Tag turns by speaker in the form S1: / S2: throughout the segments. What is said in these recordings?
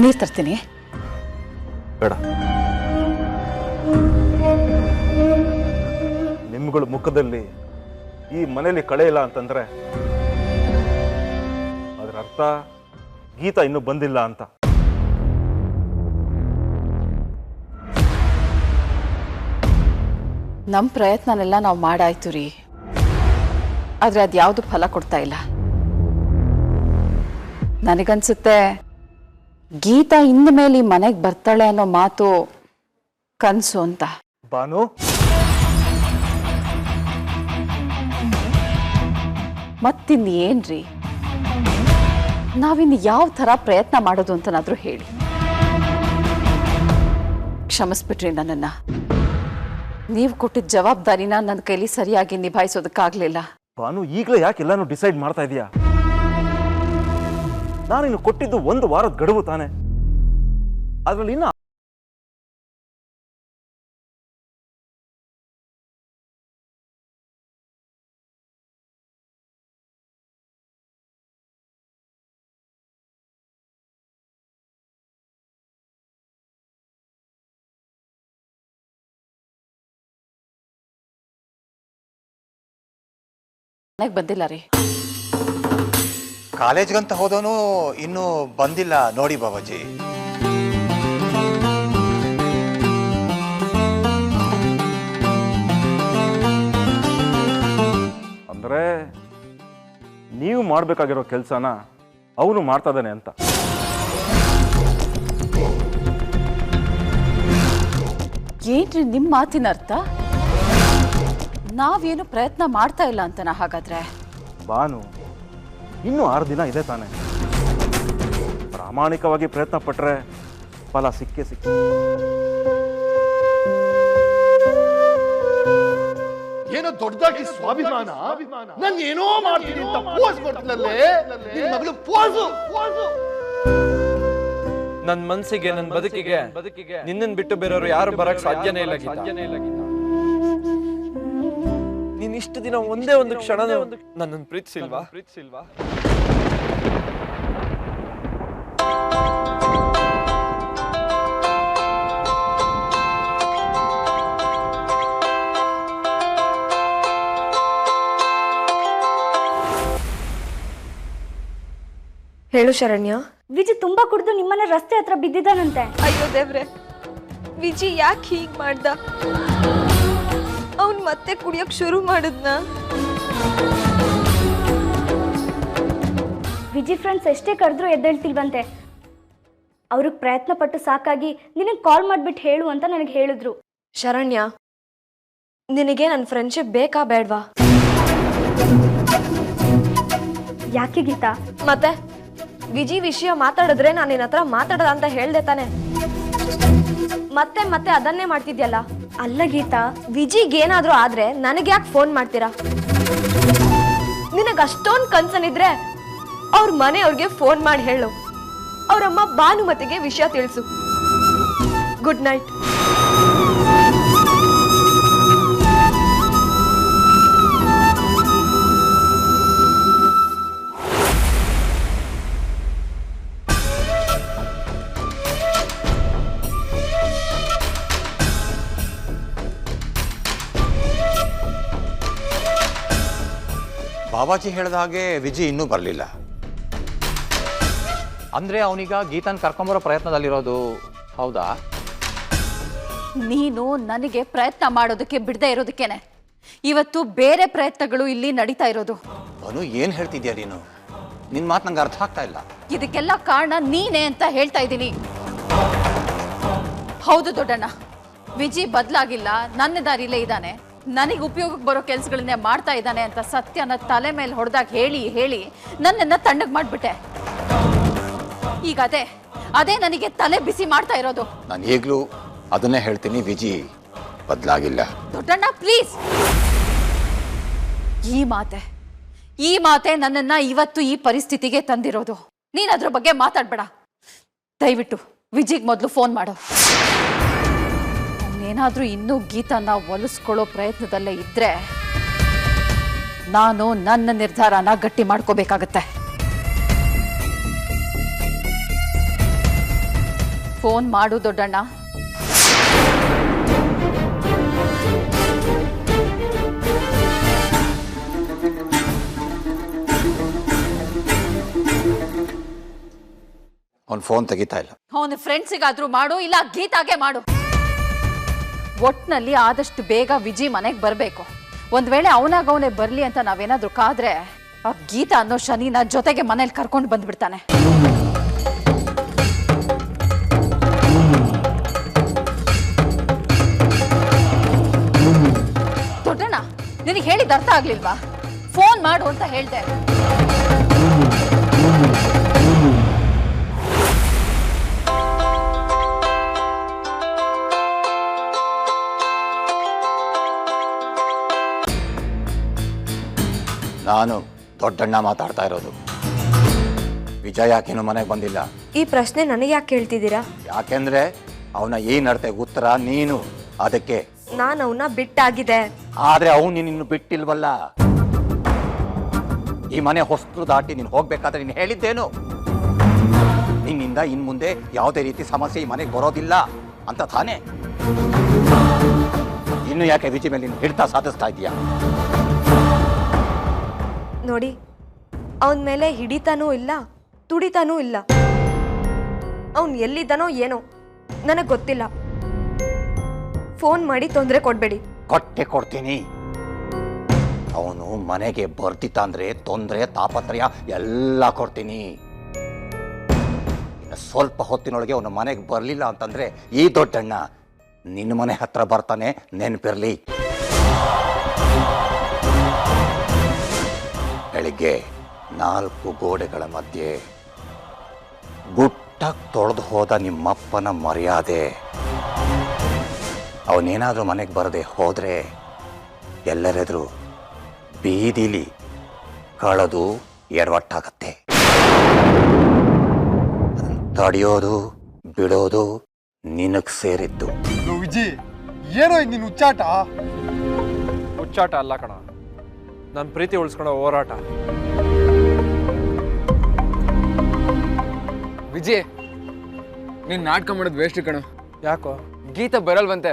S1: ನೀರು ತರ್ತೀನಿ.
S2: ಬೇಡ, ನಿಮ್ಗಳ ಮುಖದಲ್ಲಿ ಈ ಮನೆಯಲ್ಲಿ ಕಳೆ ಇಲ್ಲ ಅಂತಂದ್ರೆ ಅದರ ಅರ್ಥ ಗೀತಾ ಇನ್ನೂ ಬಂದಿಲ್ಲ ಅಂತ.
S1: ನಮ್ಮ ಪ್ರಯತ್ನನೆಲ್ಲ ನಾವು ಮಾಡಾಯ್ತು ರೀ, ಆದ್ರೆ ಅದ್ಯಾವುದು ಫಲ ಕೊಡ್ತಾ ಇಲ್ಲ. ನನಗನ್ಸುತ್ತೆ ಗೀತಾ ಇನ್ನ ಮೇಲೆ ಈ ಮನೆಗೆ ಬರ್ತಾಳೆ ಅನ್ನೋ ಮಾತು ಕನ್ಸು ಅಂತ.
S2: ಬಾನು,
S1: ಮತ್ತಿನ್ನೇನ್ರಿ, ನಾವಿನ್ನು ಯಾವ ಥರ ಪ್ರಯತ್ನ ಮಾಡೋದು ಅಂತನಾದ್ರೂ ಹೇಳಿ. ಕ್ಷಮಿಸ್ಬಿಟ್ರಿ ನನ್ನನ್ನ. ನೀವು ಕೊಟ್ಟಿದ್ದ ಜವಾಬ್ದಾರಿನ ನನ್ನ ಕೈಲಿ ಸರಿಯಾಗಿ ನಿಭಾಯಿಸೋದಕ್ಕಾಗ್ಲಿಲ್ಲ.
S2: ಬಾನು, ಈಗಲೇ ಯಾಕೆ ಎಲ್ಲಾನು ಡಿಸೈಡ್ ಮಾಡ್ತಾ ಇದೀಯಾ? ನಾನಿನ್ನು ಕೊಟ್ಟಿದ್ದು 1 ವಾರದ ಗಡುವು ತಾನೆ. ಅದ್ರಲ್ಲಿ ಇನ್ನ
S1: ಬಂದಿಲ್ಲ ರೀ.
S3: ಕಾಲೇಜ್ಗಂತ ಹೋದವನು ಇನ್ನೂ ಬಂದಿಲ್ಲ ನೋಡಿ ಬಾಬಾಜಿ.
S2: ಅಂದ್ರೆ ನೀವು ಮಾಡ್ಬೇಕಾಗಿರೋ ಕೆಲಸನ ಅವನು ಮಾಡ್ತಾ ಇದ್ದಾನೆ ಅಂತ.
S1: ಏನ್ರಿ ನಿಮ್ಮ ಮಾತಿನ ಅರ್ಥ? ನಾವೇನು ಪ್ರಯತ್ನ ಮಾಡ್ತಾ ಇಲ್ಲ ಅಂತನಾ ಹಾಗಾದ್ರೆ?
S2: ಬಾನು, ಇನ್ನೂ 6 ದಿನ ಇದೆ ತಾನೆ. ಪ್ರಾಮಾಣಿಕವಾಗಿ ಪ್ರಯತ್ನ ಪಟ್ರೆ ಫಲ ಸಿಕ್ಕೇ ಸಿಕ್ಕಿ.
S4: ಏನೋ ದೊಡ್ಡದಾಗಿ ಸ್ವಾಭಿಮಾನ, ನಾನು ಏನೋ ಮಾಡ್ತೀನಿ ಅಂತ ಪೋಸ್ ಕೊಡ್ತಿಲ್ಲೇ ನಿನ್ ಮಗಳು ಪೋಸು.
S5: ನನ್ನ ಮನಸ್ಸಿಗೆ, ನನ್ನ ಬದುಕಿಗೆ ನಿನ್ನನ್ನು ಬಿಟ್ಟು ಬೇರೆಯವರು ಯಾರು ಬರಕ್ ಸಾಧ್ಯನೇ ಇಲ್ಲ ಗೀತಾ. ನೀನ್ ಇಷ್ಟು ದಿನ ಒಂದೇ ಒಂದು ಕ್ಷಣ ನನ್ನನ್ನು ಪ್ರೀತಿಸಿಲ್ವಾ?
S6: ಹೇಳು ಶರಣ್ಯ. ವಿಜಿ ತುಂಬಾ ಕುಡಿದು ನಿಮ್ಮನೆ ರಸ್ತೆ ಹತ್ರ ಬಿದ್ದಿದ್ದಾನಂತೆ.
S7: ಅಯ್ಯೋ ದೇವ್ರೆ, ವಿಜಿ ಯಾಕೆ ಹೀಗ್ ಮಾಡ್ದ? ಅವನ್ ಮತ್ತೆ ಕುಡಿಯಕ್ ಶುರು ಮಾಡಿದ್ನ?
S6: ವಿಜಿ ಫ್ರೆಂಡ್ಸ್ ಎಷ್ಟೇ ಕರೆದ್ರೂ ಎದ್ದೇಳ್ತಿಲ್ವಂತೆ. ಅವ್ರಿಗೆ ಪ್ರಯತ್ನ ಪಟ್ಟು ಸಾಕಾಗಿ ನಿನಗೆ ಕಾಲ್ ಮಾಡ್ಬಿಟ್ಟು ಹೇಳು ಅಂತ ನನಗೆ ಹೇಳಿದ್ರು.
S8: ಶರಣ್ಯ, ನಿನಗೆ ನನ್ನ ಫ್ರೆಂಡ್ಶಿಪ್ ಬೇಕಾ ಬೇಡ್ವಾ?
S6: ಯಾಕೆ ಗೀತಾ?
S8: ಮತ್ತೆ ವಿಜಿ ವಿಷಯ ಮಾತಾಡಿದ್ರೆ ನಾನು ನಿನ್ನ ಹತ್ರ ಮಾತಾಡದ ಅಂತ ಹೇಳ್ದೆ ತಾನೆ. ಮತ್ತೆ ಮತ್ತೆ ಅದನ್ನೇ ಮಾಡ್ತಿದ್ಯಲ್ಲ.
S6: ಅಲ್ಲ ಗೀತಾ,
S8: ವಿಜಿಗೇನಾದ್ರೂ ಆದ್ರೆ ನನಗೆ ಯಾಕೆ ಫೋನ್ ಮಾಡ್ತೀರಾ? ನಿನಗೆ ಅಷ್ಟೊಂದು ಕನ್ಸನಿದ್ರೆ ಅವ್ರ ಮನೆಯವ್ರಿಗೆ ಫೋನ್ ಮಾಡಿ ಹೇಳು. ಅವರಮ್ಮ ಭಾನುಮತಿಗೆ ವಿಷಯ ತಿಳಿಸು. Good night.
S3: ಬಾಬಾಜಿ ಹೇಳಿದ ಹಾಗೆ ವಿಜಿ ಇನ್ನೂ ಬರಲಿಲ್ಲ. ಅಂದ್ರೆ ಅವನೀಗ ಗೀತಾನ್ ಕರ್ಕೊಂಬರೋ ಪ್ರಯತ್ನದಲ್ಲಿರೋದು ಹೌದಾ?
S1: ನೀನು ನನಗೆ ಪ್ರಯತ್ನ ಮಾಡೋದಕ್ಕೆ ಬಿಡದೆ ಇರೋದಕ್ಕೇನೆ ಇವತ್ತು ಬೇರೆ ಪ್ರಯತ್ನಗಳು ಇಲ್ಲಿ ನಡೀತಾ ಇರೋದು.
S3: ಅವನು ಏನ್ ಹೇಳ್ತಿದ್ಯಾ ನೀನು? ನಿನ್ ಮಾತು ನಂಗೆ ಅರ್ಥ ಆಗ್ತಾ ಇಲ್ಲ.
S1: ಇದಕ್ಕೆಲ್ಲ ಕಾರಣ ನೀನೇ ಅಂತ ಹೇಳ್ತಾ ಇದ್ದೀನಿ. ಹೌದು ದೊಡ್ಡಣ್ಣ, ವಿಜಿ ಬದಲಾಗಿಲ್ಲ, ನನ್ನ ದಾರಿಲೇ ಇದ್ದಾನೆ, ನನಗೆ ಉಪಯೋಗಕ್ಕೆ ಬರೋ ಕೆಲಸಗಳನ್ನೇ ಮಾಡ್ತಾ ಇದ್ದಾನೆ ಅಂತ ಸತ್ಯನ ತಲೆ ಮೇಲೆ ಹೊಡೆದಾಗ ಹೇಳಿ ಹೇಳಿ ನನ್ನನ್ನ ತಣ್ಣಗೆ ಮಾಡ್ಬಿಟ್ಟೆ. ಈಗ ಅದೇ ನನಗೆ ತಲೆ ಬಿಸಿ ಮಾಡ್ತಾ ಇರೋದು.
S3: ನಾನು ಈಗಲೂ ಅದನ್ನೇ ಹೇಳ್ತೀನಿ, ವಿಜಿ ಬದಲಾಗಿಲ್ಲ.
S1: ದೊಡ್ಡಣ್ಣ ಪ್ಲೀಸ್, ಈ ಮಾತೆ ನನ್ನನ್ನ ಇವತ್ತು ಈ ಪರಿಸ್ಥಿತಿಗೆ ತಂದಿರೋದು. ನೀನ್ ಅದ್ರ ಬಗ್ಗೆ ಮಾತಾಡ್ಬೇಡ. ದಯವಿಟ್ಟು ವಿಜಿಗ್ ಮೊದಲು ಫೋನ್ ಮಾಡು. ಏನಾದ್ರೂ ಇನ್ನೂ ಗೀತಾನ ಒಲಿಸ್ಕೊಳ್ಳೋ ಪ್ರಯತ್ನದಲ್ಲೇ ಇದ್ರೆ ನಾನು ನನ್ನ ನಿರ್ಧಾರನ ಗಟ್ಟಿ ಮಾಡ್ಕೋಬೇಕಾಗತ್ತೆ. ಫೋನ್ ಮಾಡು ದೊಡ್ಡಣ್ಣ.
S3: ಅವ್ನು ಫೋನ್ ತೆಗಿತಾ ಇಲ್ಲ.
S1: ಅವನ ಫ್ರೆಂಡ್ಸಿಗಾದ್ರೂ ಮಾಡು, ಇಲ್ಲ ಗೀತಾಗೆ ಮಾಡು. ಒಟ್ನಲ್ಲಿ ಆದಷ್ಟು ಬೇಗ ವಿಜಿ ಮನೆಗೆ ಬರಬೇಕು. ಒಂದ್ ವೇಳೆ ಅವನಾಗವನೇ ಬರ್ಲಿ ಅಂತ ನಾವೇನಾದ್ರೂ ಕಾದ್ರೆ ಆ ಗೀತಾ ಅನ್ನೋ ಶನಿನ ಜೊತೆಗೆ ಮನೇಲಿ ಕರ್ಕೊಂಡು ಬಂದ್ಬಿಡ್ತಾನೆ. ದೊಡ್ಡಣ್ಣ, ನಿನಗೆ ಹೇಳಿದ ಅರ್ಥ ಆಗ್ಲಿಲ್ವಾ? ಫೋನ್ ಮಾಡು ಅಂತ ಹೇಳ್ದೆ.
S3: ನಾನು ದೊಡ್ಡಣ್ಣ ಮಾತಾಡ್ತಾ ಇರೋದು. ವಿಜಯ ಯಾಕೇನು ಮನೆಗೆ ಬಂದಿಲ್ಲ?
S8: ಈ ಪ್ರಶ್ನೆ ನನಗೆ ಯಾಕೆ ಕೇಳ್ತಿದ್ದೀರಾ?
S3: ಯಾಕೆಂದ್ರೆ ಅವನ ಈ ನಡತೆಗೆ ಉತ್ತರ ನೀನು. ಅದಕ್ಕೆ
S8: ನಾನು ಅವನ್ನ ಬಿಟ್ಟಾಗಿದೆ.
S3: ಆದ್ರೆ ಅವನು ನಿನ್ನ ಬಿಟ್ಟಿಲ್ವಲ್ಲ. ಈ ಮನೆ ಹೊಸ್ತು ದಾಟಿ ನೀನು ಹೋಗ್ಬೇಕಾದ್ರೆ ನೀನು ಹೇಳಿದ್ದೇನು? ನಿನ್ನಿಂದ ಇನ್ ಮುಂದೆ ಯಾವುದೇ ರೀತಿ ಸಮಸ್ಯೆ ಈ ಮನೆಗೆ ಬರೋದಿಲ್ಲ ಅಂತ ತಾನೇ. ಇನ್ನು ಯಾಕೆ ವಿಜಿ ಮೇಲೆ ನೀನು ಹಿಡ್ತಾ ಸಾಧಿಸ್ತಾ ಇದೀಯಾ?
S8: ನೋಡಿ, ಅವನ ಮೇಲೆ ಹಿಡಿತಾನೂ ಇಲ್ಲ, ತುಡಿತಾನೂ ಇಲ್ಲ. ಅವನು ಎಲ್ಲಿದ್ದಾನೋ ಏನೋ ನನಗೆ ಗೊತ್ತಿಲ್ಲ. ಫೋನ್ ಮಾಡಿ ತೊಂದರೆ ಕೊಡಬೇಡಿ.
S3: ಕೊಟ್ಟೆ ಕೊಡ್ತೀನಿ. ಅವನು ಮನೆಗೆ ಬರ್ತಿತ್ತ ಅಂದ್ರೆ ತೊಂದರೆ ತಾಪತ್ರಯ ಎಲ್ಲ ಕೊಡ್ತೀನಿ. ಇನ್ನು ಸ್ವಲ್ಪ ಹೊತ್ತಿನೊಳಗೆ ಅವನು ಮನೆಗೆ ಬರಲಿಲ್ಲ ಅಂತಂದ್ರೆ ಈ ದೊಡ್ಡಣ್ಣ ನಿನ್ನ ಮನೆ ಹತ್ರ ಬರ್ತಾನೆ, ನೆನಪಿರ್ಲಿ. ಬೆಳಿಗ್ಗೆ 4 ಗೋಡೆಗಳ ಮಧ್ಯೆ ಗುಟ್ಟಾಗಿ ತೊಳೆದು ಹೋದ ನಿಮ್ಮಪ್ಪನ ಮರ್ಯಾದೆ. ಅವನೇನಾದ್ರೂ ಮನೆಗೆ ಬರದೆ ಹೋದ್ರೆ ಎಲ್ಲರೆದ್ರು ಬೀದಿಲಿ ಕಳೆದು ಎಡವಟ್ಟಾಗತ್ತೆ. ತಡೆಯೋದು ಬಿಡೋದು ನಿನಗ್ ಸೇರಿದ್ದು.
S4: ವಿಜಿ, ಏನೋ ನಿನ್ ಹುಚ್ಚಾಟ?
S5: ಹುಚ್ಚಾಟ ಅಲ್ಲ ಕಣ, ನನ್ನ ಪ್ರೀತಿ ಉಳಿಸ್ಕೊಳ್ಳೋ ಹೋರಾಟ.
S9: ವಿಜಯ್, ನೀನ್ ನಾಟಕ ಮಾಡೋದು ವೇಸ್ಟ್ ಕಣೋ.
S5: ಯಾಕೋ?
S9: ಗೀತಾ ಬರಲ್ವಂತೆ.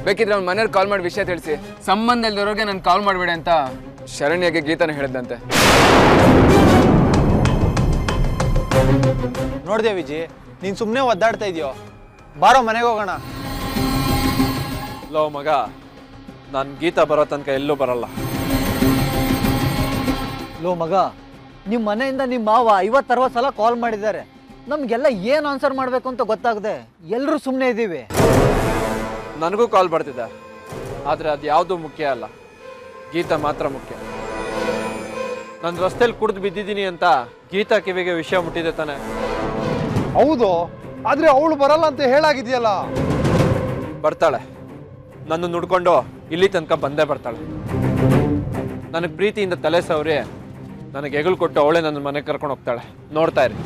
S9: ಬೇಕಿದ್ರೆ ಅವ್ನ ಮನೆಯವ್ರು ಕಾಲ್ ಮಾಡಿ ವಿಷಯ ತಿಳಿಸಿ. ಸಂಬಂಧ ಇಲ್ದವ್ರಿಗೆ ನಾನು ಕಾಲ್ ಮಾಡಬೇಡಿ ಅಂತ ಶರಣ್ಯಗೆ ಗೀತಾನ ಹೇಳಿದಂತೆ.
S10: ನೋಡ್ದೆ ವಿಜಿ, ನೀನ್ ಸುಮ್ಮನೆ ಒದ್ದಾಡ್ತಾ ಇದೆಯೋ? ಬಾರೋ ಮನೆಗೆ ಹೋಗೋಣ.
S5: ಲೋ ಮಗ, ನಾನು ಗೀತಾ ಬರೋ ತನಕ ಎಲ್ಲೂ ಬರಲ್ಲ.
S10: ಲೋ ಮಗ, ನಿಮ್ಮ ಮನೆಯಿಂದ ನಿಮ್ಮ ಮಾವ 50-60 ಸಲ ಕಾಲ್ ಮಾಡಿದ್ದಾರೆ. ನಮ್ಗೆಲ್ಲ ಏನು ಆನ್ಸರ್ ಮಾಡಬೇಕು ಅಂತ ಗೊತ್ತಾಗದೆ ಎಲ್ಲರೂ ಸುಮ್ಮನೆ ಇದ್ದೀವಿ.
S5: ನನಗೂ ಕಾಲ್ ಬರ್ತಿದೆ, ಆದರೆ ಅದು ಯಾವುದೂ ಮುಖ್ಯ ಅಲ್ಲ. ಗೀತಾ ಮಾತ್ರ ಮುಖ್ಯ. ನಾನು ರಸ್ತೆಯಲ್ಲಿ ಕುಡಿದು ಬಿದ್ದಿದ್ದೀನಿ ಅಂತ ಗೀತಾ ಕಿವಿಗೆ ವಿಷಯ ಮುಟ್ಟಿದೆ ತಾನೆ?
S4: ಹೌದು, ಆದ್ರೆ ಅವಳು ಬರಲ್ಲ ಅಂತ ಹೇಳಾಗಿದೆಯಲ್ಲ.
S5: ಬರ್ತಾಳೆ. ನನ್ನ ನುಡ್ಕೊಂಡು ಇಲ್ಲಿ ತನಕ ಬಂದೇ ಬರ್ತಾಳೆ. ನನಗೆ ಪ್ರೀತಿಯಿಂದ ತಲೆ ಸವರಿ ನನಗೆ ಹೆಗಲು ಕೊಟ್ಟು ಅವಳೇ ನನ್ನ ಮನೆಗೆ ಕರ್ಕೊಂಡು ಹೋಗ್ತಾಳೆ. ನೋಡ್ತಾ ಇರಿ.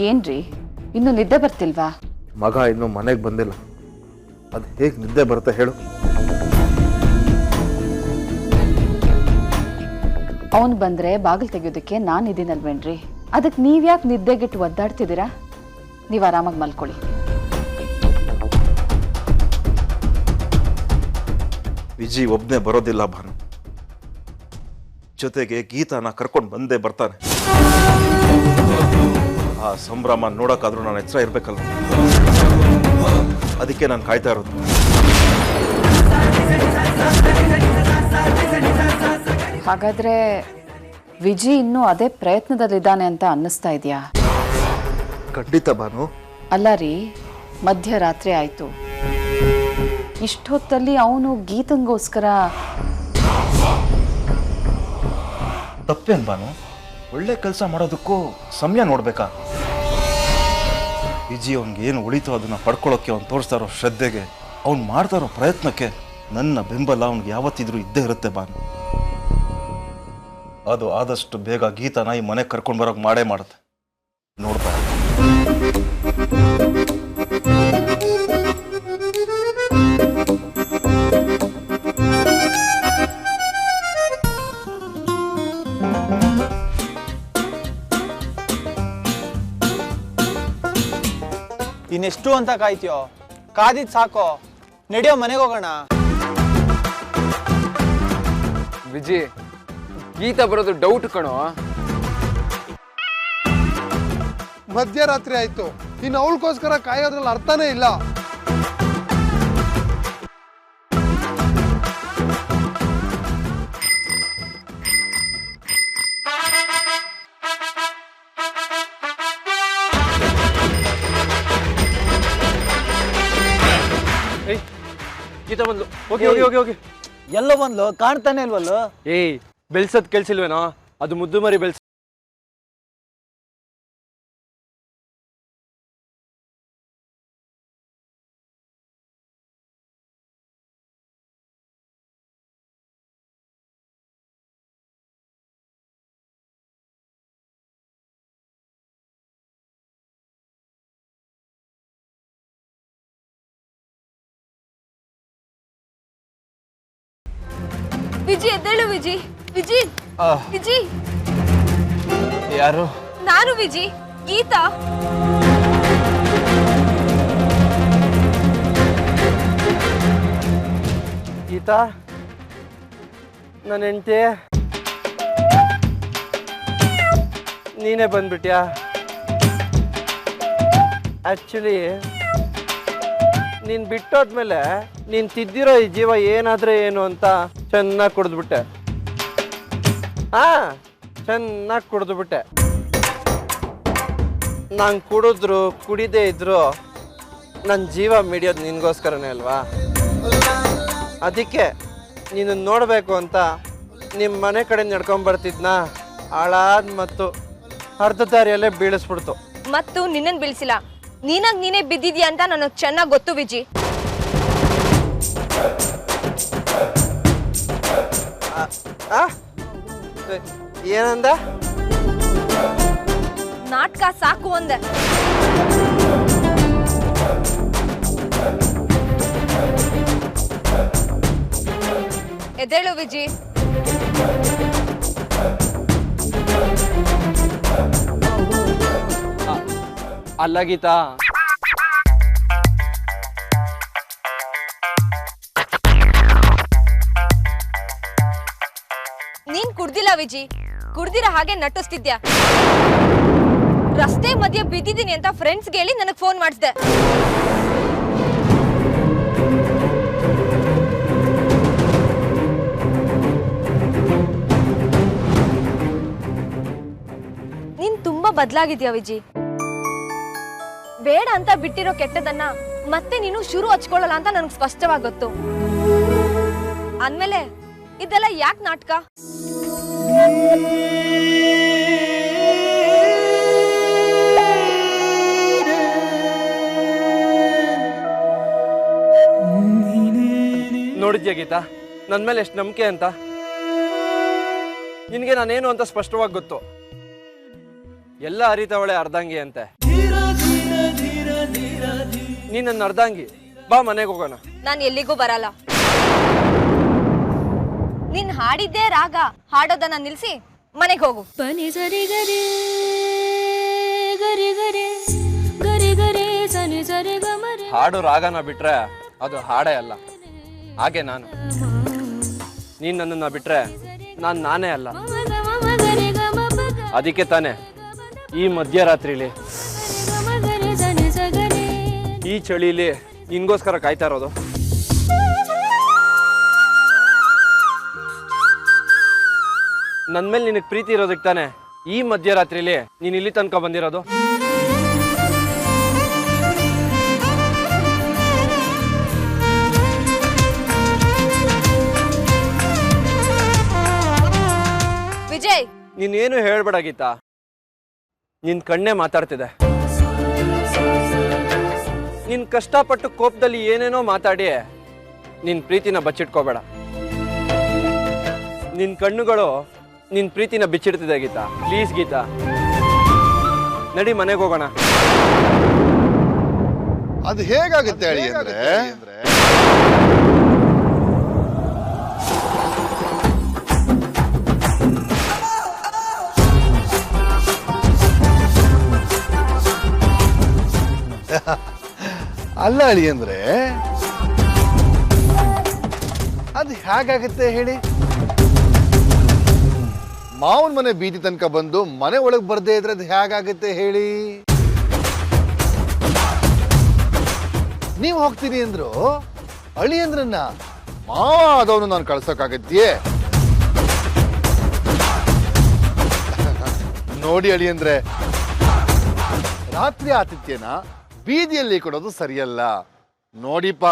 S1: ಏನ್ರಿ, ಇನ್ನು ನಿದ್ದೆ ಬರ್ತಿಲ್ವಾ?
S2: ಮಗ ಇನ್ನೂ ಮನೆಗೆ ಬಂದಿಲ್ಲ. ಅದು ಹೇಗೆ ನಿದ್ದೆ ಬರುತ್ತೆ ಹೇಳು?
S1: ಅವನು ಬಂದ್ರೆ ಬಾಗಿಲು ತೆಗೆಯೋದಕ್ಕೆ ನಾನು ಇದೀನಲ್ವೇನ್ರಿ? ಅದಕ್ಕೆ ನೀವ್ಯಾಕೆ ನಿದ್ದೆಗೆಟ್ಟು ಒದ್ದಾಡ್ತಿದ್ದೀರಾ? ನೀವು ಆರಾಮಾಗಿ ಮಲ್ಕೊಳ್ಳಿ.
S2: ವಿಜಿ ಒಬ್ಬನೇ ಬರೋದಿಲ್ಲ ಭಾನು, ಜೊತೆಗೆ ಗೀತಾನ ಕರ್ಕೊಂಡು ಬಂದೇ ಬರ್ತಾನೆ. ಆ ಸಂಭ್ರಮ ನೋಡೋಕ್ಕಾದ್ರೂ ನಾನು ಎಚ್ಚರ ಇರಬೇಕಲ್ಲ, ಅದಕ್ಕೆ ನಾನು ಕಾಯ್ತಾ ಇರೋದು.
S1: ಹಾಗಾದ್ರೆ ವಿಜಿ ಇನ್ನೂ ಅದೇ ಪ್ರಯತ್ನದಲ್ಲಿದ್ದಾನೆ ಅಂತ ಅನ್ನಿಸ್ತಾ ಇದೆಯಾ?
S2: ಖಂಡಿತ ಭಾನು.
S1: ಅಲ್ಲ ರೀ, ಮಧ್ಯರಾತ್ರಿ ಆಯ್ತು, ಇಷ್ಟೊತ್ತಲ್ಲಿ ಅವನು ಗೀತಂಗೋಸ್ಕರ.
S2: ತಪ್ಪೇನು ಭಾನು? ಒಳ್ಳೆ ಕೆಲಸ ಮಾಡೋದಕ್ಕೂ ಸಮಯ ನೋಡ್ಬೇಕಾ? ವಿಜಿ ಅವ್ನಿಗೆ ಏನು ಉಳಿತೋ ಅದನ್ನ ಪಡ್ಕೊಳ್ಳೋಕ್ಕೆ ಅವ್ನು ತೋರಿಸ್ತಾ ಇರೋ ಶ್ರದ್ಧೆಗೆ, ಅವ್ನು ಮಾಡ್ತಾ ಇರೋ ಪ್ರಯತ್ನಕ್ಕೆ ನನ್ನ ಬೆಂಬಲ ಅವ್ನಿಗೆ ಯಾವತ್ತಿದ್ರೂ ಇದ್ದೇ ಇರುತ್ತೆ ಭಾನು. ಅದು ಆದಷ್ಟು ಬೇಗ ಗೀತಾನ ಈ ಮನೆಗೆ ಕರ್ಕೊಂಡು ಬರೋಕೆ ಮಾಡೇ ಮಾಡುತ್ತೆ, ನೋಡ್ತಾ.
S10: ಇನ್ನೆಷ್ಟು ಅಂತ ಕಾಯ್ತೀಯೋ? ಕಾದಿದ್ ಸಾಕೋ, ನಡೆಯೋ ಮನೆಗೆ ಹೋಗೋಣ.
S9: ವಿಜಿ, ಗೀತಾ ಬರೋದು ಡೌಟ್ ಕಣೋ.
S11: ಮಧ್ಯರಾತ್ರಿ ಆಯ್ತು, ಇನ್ನು ಅವಳಿಗೋಸ್ಕರ ಕಾಯೋದ್ರಲ್ಲಿ ಅರ್ಥನೇ ಇಲ್ಲ.
S5: ಗೀತಾ ಬಂದ್ಲು. ಹೋಗಿ ಹೋಗಿ ಹೋಗಿ ಹೋಗಿ.
S10: ಎಲ್ಲ ಬಂದ್ಲು, ಕಾಣ್ತಾನೆ ಇಲ್ವಲ್ಲೋ?
S5: ಏಯ್, ಬೆಳ್ಸದ್ ಕೆಲ್ಸಿಲ್ವೇನೋ? ಅದು ಮುದ್ದು ಮರಿ ಬೆಳ್ಸ.
S8: ವಿಜಿ ಎದ್ದೇಳು. ವಿಜಿ, ವಿಜಿ, ವಿಜಿ.
S5: ಯಾರು?
S8: ನಾನು ವಿಜಿ, ಗೀತಾ.
S5: ಗೀತಾ, ನನ್ನ ಹೆಂಡತಿ, ನೀನೇ ಬಂದ್ಬಿಟ್ಯಾ? ಆಕ್ಚುಲಿ ನೀನ್ ಬಿಟ್ಟೋದ್ಮೇಲೆ ನೀನ್ ತಿದ್ದಿರೋ ಈ ಜೀವ ಏನಾದ್ರೆ ಏನು ಅಂತ ಚೆನ್ನಾಗಿ ಕುಡಿದ್ಬಿಟ್ಟೆ. ಚೆನ್ನಾಗಿ ಕುಡಿದ್ಬಿಟ್ಟೆ. ನಾನು ಕುಡಿದ್ರು ಕುಡಿದೇ ಇದ್ರು ನನ್ನ ಜೀವ ಮಿಡಿಯೋದು ನಿನ್ಗೋಸ್ಕರನೇ ಅಲ್ವಾ? ಅದಕ್ಕೆ ನೀನು ನೋಡಬೇಕು ಅಂತ ನಿಮ್ಮ ಮನೆ ಕಡೆ ನಡ್ಕೊಂಬರ್ತಿದ್ನ ಹಾಳಾದ ಮತ್ತು ಅರ್ಧ ದಾರಿಯಲ್ಲೇ ಬೀಳಿಸ್ಬಿಡ್ತು.
S8: ಮತ್ತು ನಿನ್ನನ್ನು ಬೀಳಿಸಿಲ್ಲ, ನೀನಾಗ್ ನೀನೇ ಬಿದ್ದಿದ್ಯಾ ಅಂತ ನನಗೆ ಚೆನ್ನಾಗಿ ಗೊತ್ತು ವಿಜಿ.
S5: ಏನಂದ?
S8: ನಾಟಕ ಸಾಕು ಅಂದೆ. ಎದ್ದೇಳು ವಿಜಿ.
S5: ಅಲ್ಲ ಗೀತಾ,
S8: ನೀನ್ ಕುಡ್ದಿಲ್ಲ ವಿಜಿ, ಕುಡ್ದಿರ ಹಾಗೆ ನಟಿಸ್ತಿದ್ಯಾ. ರಸ್ತೆ ಮಧ್ಯೆ ಬಿದ್ದಿದ್ದೀನಿ ಅಂತ ಫ್ರೆಂಡ್ಸ್ಗೆ ಹೇಳಿ ನನಗೆ ಫೋನ್ ಮಾಡಿಸ್ದೆ. ನೀನ್ ತುಂಬಾ ಬದಲಾಗಿದ್ಯಾ ವಿಜಿ. ಬೇಡ ಅಂತ ಬಿಟ್ಟಿರೋ ಕೆಟ್ಟದನ್ನ ಮತ್ತೆ ನೀನು ಶುರು ಹಚ್ಕೊಳ್ಳಲ್ಲ ಅಂತ ನನಗೆ ಸ್ಪಷ್ಟವಾಗಿ ಗೊತ್ತು. ಅಂದ್ಮೇಲೆ ಇದೆಲ್ಲ ಯಾಕೆ ನಾಟಕ?
S5: ನೋಡಿದ್ಯಾ ಗೀತಾ, ನನ್ನ ಮೇಲೆ ಎಷ್ಟು ನಂಬಿಕೆ ಅಂತ? ನಿನಗೆ ನಾನೇನು ಅಂತ ಸ್ಪಷ್ಟವಾಗಿ ಗೊತ್ತು. ಎಲ್ಲ ಅರಿತವಳೆ ಅರ್ಧಾಂಗಿ ಅಂತೆ. ನೀನ್ ನನ್ನ ಅರ್ಧಾಂಗಿ. ಬಾ ಮನೆಗೆ ಹೋಗೋಣ.
S8: ನಾನು ಎಲ್ಲಿಗೂ ಬರಲ್ಲ. ನೀನ್ ಹಾಡಿದ್ದೇ ರಾಗ, ಹಾಡೋದನ್ನ ನಿಲ್ಸಿ ಮನೆಗೆ ಹೋಗು.
S12: ಪನಿ ಸರಿ ಗರಿ ಗರಿ ಗರಿ ಗರಿ ಗರಿ
S5: ಹಾಡು ರಾಗನ ಬಿಟ್ರೆ ಅದು ಹಾಡೇ ಅಲ್ಲ. ಹಾಗೆ ನಾನು, ನೀನು ನನ್ನನ್ನು ಬಿಟ್ರೆ ನಾನು ನಾನೇ ಅಲ್ಲ. ಅದಕ್ಕೆ ತಾನೆ ಈ ಮಧ್ಯರಾತ್ರಿಲಿ ಈ ಚಳಿಲಿ ನಿನ್ಗೋಸ್ಕರ ಕಾಯ್ತಾ ಇರೋದು. ನನ್ನ ಮೇಲೆ ನಿನಗೆ ಪ್ರೀತಿ ಇರೋದಕ್ಕೆ ತಾನೆ ಈ ಮಧ್ಯರಾತ್ರಿಲಿ ನೀನು ಇಲ್ಲಿ ತನಕ ಬಂದಿರೋದು.
S7: ವಿಜಯ್,
S5: ನೀನೇನು ಹೇಳ್ಬೇಡ ಗೀತಾ, ನಿನ್ ಕಣ್ಣೇ ಮಾತಾಡ್ತಿದೆ. ನಿನ್ ಕಷ್ಟಪಟ್ಟು ಕೋಪದಲ್ಲಿ ಏನೇನೋ ಮಾತಾಡಿ ನಿನ್ ಪ್ರೀತಿನ ಬಚ್ಚಿಟ್ಕೋಬೇಡ. ನಿನ್ ಕಣ್ಣುಗಳು ನಿನ್ ಪ್ರೀತಿನ ಬಿಚ್ಚಿಡ್ತಿದೆ ಗೀತಾ. ಪ್ಲೀಸ್ ಗೀತಾ, ನಡಿ ಮನೆಗೆ ಹೋಗೋಣ.
S4: ಅದು ಹೇಗಾಗುತ್ತೆ ಹೇಳಿ ಅಂದ್ರೆ ಅಲ್ಲ ಅಳಿ ಅಂದ್ರೆ ಅದು ಹೇಗಾಗುತ್ತೆ ಹೇಳಿ? ಮಾವನ್ ಮನೆ ಬೀದಿ ತನಕ ಬಂದು ಮನೆ ಒಳಗೆ ಬರ್ದೇ ಇದ್ರೆ ಅದು ಹೇಗಾಗುತ್ತೆ ಹೇಳಿ? ನೀವು ಹೋಗ್ತೀನಿ ಅಂದ್ರು ಅಳಿ ಅಂದ್ರನ್ನ ಮಾವ ಆದವನು ನಾನು ಕಳ್ಸೋಕ್ಕಾಗತ್ತೆಯೇ? ನೋಡಿ ಅಳಿ ಅಂದ್ರೆ ರಾತ್ರಿ ಆತಿಥ್ಯನ ಬೀದಿಯಲ್ಲಿ ಕೊಡೋದು ಸರಿಯಲ್ಲ. ನೋಡಿಪ್ಪ,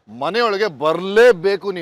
S4: ಮನೆಯೊಳಗೆ ಬರಲೇಬೇಕು ನೀವು.